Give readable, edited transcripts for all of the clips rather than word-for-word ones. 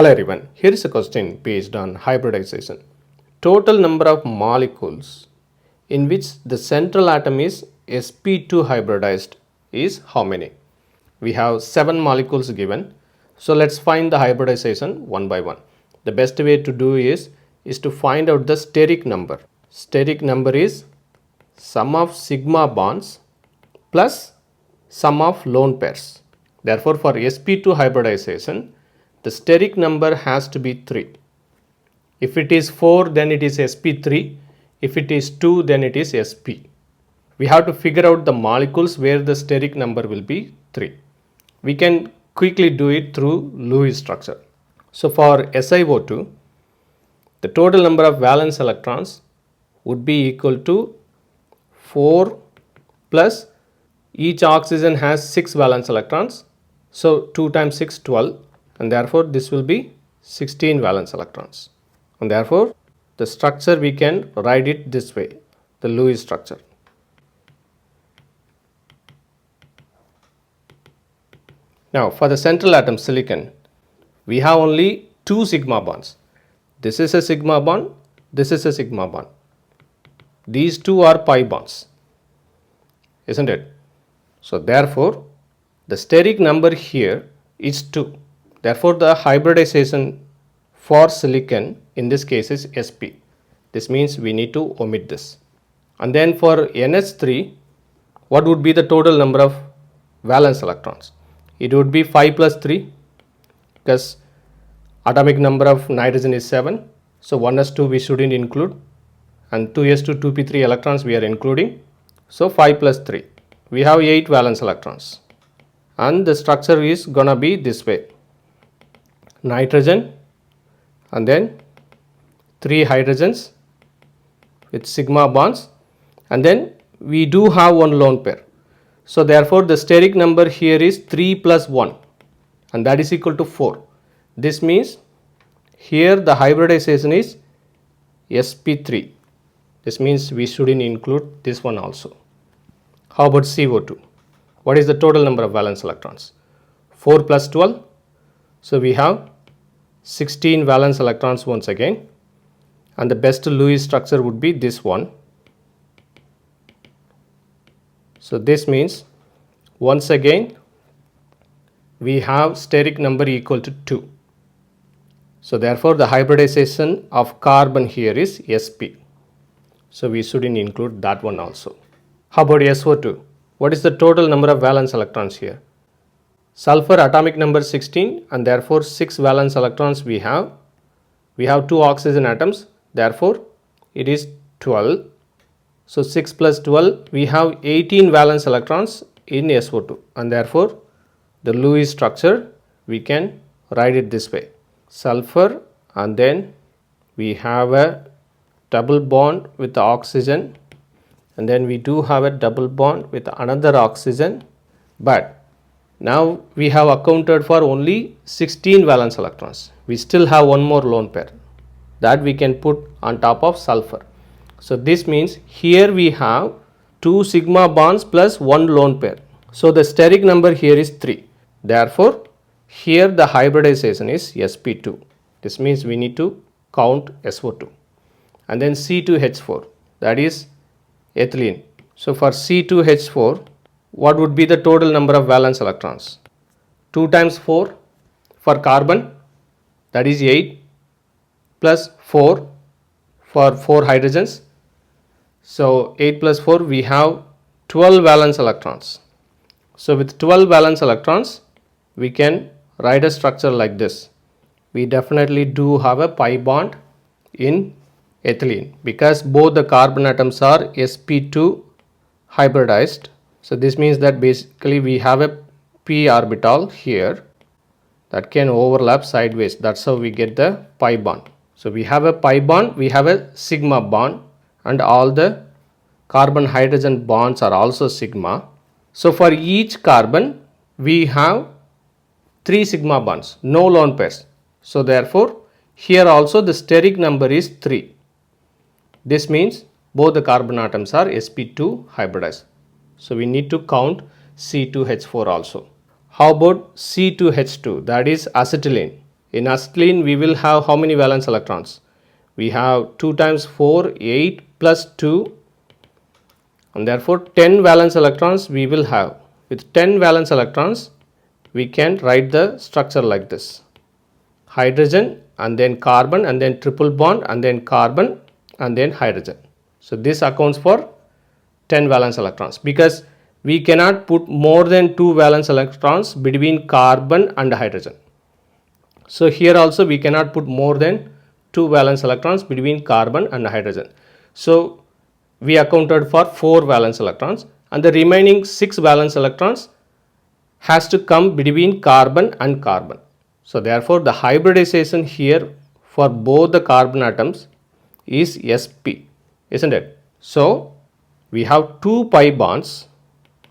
Hello everyone, here is a question based on hybridization. Total number of molecules in which the central atom is sp2 hybridized is how many? We have 7 molecules given. So let's find the hybridization one by one. The best way to do is to find out the steric number. Steric number is sum of sigma bonds plus sum of lone pairs. Therefore, for sp2 hybridization, the steric number has to be 3. If it is 4, then it is sp3. If it is 2, then it is sp. We have to figure out the molecules where the steric number will be 3. We can quickly do it through Lewis structure. So for SiO2, the total number of valence electrons would be equal to 4 plus each oxygen has 6 valence electrons. So 2 times 6, 12. And therefore this will be 16 valence electrons, and therefore the structure we can write it this way, the Lewis structure. Now for the central atom silicon, we have only 2 sigma bonds. This is a sigma bond, this is a sigma bond. These two are pi bonds, isn't it? So therefore the steric number here is 2. Therefore, the hybridization for silicon in this case is sp. This means we need to omit this. And then for NH3, what would be the total number of valence electrons? It would be 5 plus 3 because atomic number of nitrogen is 7. So 1s2 we shouldn't include, and 2s2, 2p3 electrons we are including. So 5 plus 3. We have 8 valence electrons. And the structure is gonna be this way. Nitrogen and then 3 hydrogens with sigma bonds, and then we do have one lone pair. So therefore the steric number here is 3 plus 1, and that is equal to 4. This means here the hybridization is sp3. This means we shouldn't include this one also. How about CO2? What is the total number of valence electrons? 4 plus 12. So we have 16 valence electrons once again, and the best Lewis structure would be this one. So this means once again we have steric number equal to 2. So therefore the hybridization of carbon here is sp. So we shouldn't include that one also. How about SO2? What is the total number of valence electrons here? Sulfur atomic number 16, and therefore 6 valence electrons we have. We have 2 oxygen atoms, therefore it is 12. So 6 plus 12, we have 18 valence electrons in SO2, and therefore the Lewis structure we can write it this way. Sulfur, and then we have a double bond with the oxygen, and then we do have a double bond with another oxygen, but now we have accounted for only 16 valence electrons. We still have one more lone pair that we can put on top of sulfur. So this means here we have 2 sigma bonds plus 1 lone pair. So the steric number here is 3. Therefore here the hybridization is sp2. This means we need to count SO2. And then C2H4, that is ethylene. So for C2H4, what would be the total number of valence electrons? 2 times 4 for carbon, that is 8, plus 4 for 4 hydrogens. So 8 plus 4, we have 12 valence electrons. So with 12 valence electrons, we can write a structure like this. We definitely do have a pi bond in ethylene because both the carbon atoms are sp2 hybridized. So this means that basically we have a p orbital here that can overlap sideways. That's how we get the pi bond. So we have a pi bond, we have a sigma bond, and all the carbon hydrogen bonds are also sigma. So for each carbon we have 3 sigma bonds, no lone pairs. So therefore here also the steric number is 3. This means both the carbon atoms are sp2 hybridized. So we need to count C2H4 also. How about C2H2, that is acetylene? In acetylene, we will have how many valence electrons? We have 2 times 4, 8 plus 2, and therefore 10 valence electrons we will have. With 10 valence electrons, we can write the structure like this: hydrogen and then carbon and then triple bond and then carbon and then hydrogen. So this accounts for 10 valence electrons, because we cannot put more than 2 valence electrons between carbon and hydrogen. So here also we cannot put more than 2 valence electrons between carbon and hydrogen. So we accounted for 4 valence electrons, and the remaining 6 valence electrons has to come between carbon and carbon. So therefore the hybridization here for both the carbon atoms is sp, isn't it? So we have 2 pi bonds.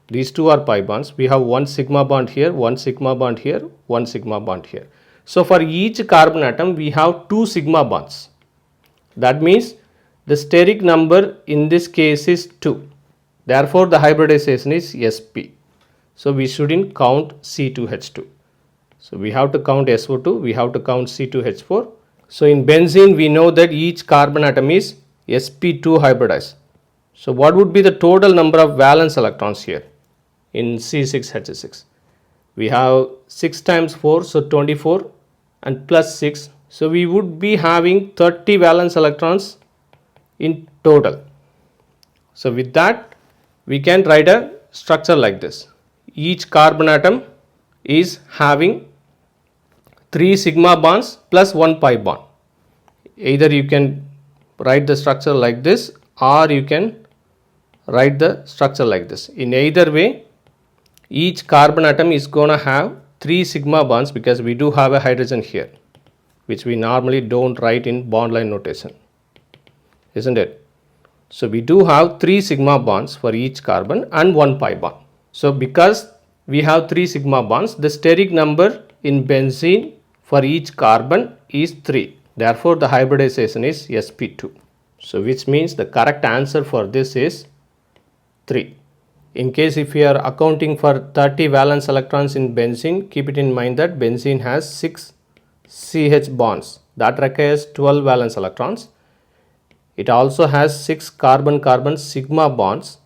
These two are pi bonds. We have one sigma bond here, one sigma bond here, one sigma bond here. So for each carbon atom we have 2 sigma bonds. That means the steric number in this case is 2. Therefore the hybridization is sp. So we shouldn't count C2H2. So we have to count SO2, we have to count C2H4. So in benzene we know that each carbon atom is sp2 hybridized. So what would be the total number of valence electrons here in C6H6? We have 6 times 4, so 24, and plus 6. So we would be having 30 valence electrons in total. So with that we can write a structure like this. Each carbon atom is having 3 sigma bonds plus 1 pi bond. Either you can write the structure like this, or you can write the structure like this. In either way, each carbon atom is going to have 3 sigma bonds, because we do have a hydrogen here, which we normally don't write in bond line notation, isn't it? So we do have 3 sigma bonds for each carbon and 1 pi bond. So because we have 3 sigma bonds, the steric number in benzene for each carbon is 3. Therefore the hybridization is sp2. So which means the correct answer for this is 3. In case if we are accounting for 30 valence electrons in benzene, keep it in mind that benzene has 6 CH bonds. That requires 12 valence electrons. It also has 6 carbon-carbon sigma bonds.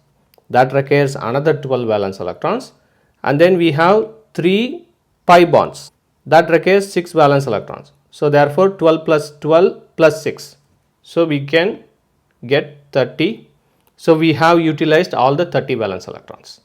That requires another 12 valence electrons. And then we have 3 pi bonds. That requires 6 valence electrons. So therefore 12 plus 12 plus 6. So we can get 30. So we have utilized all the 30 valence electrons.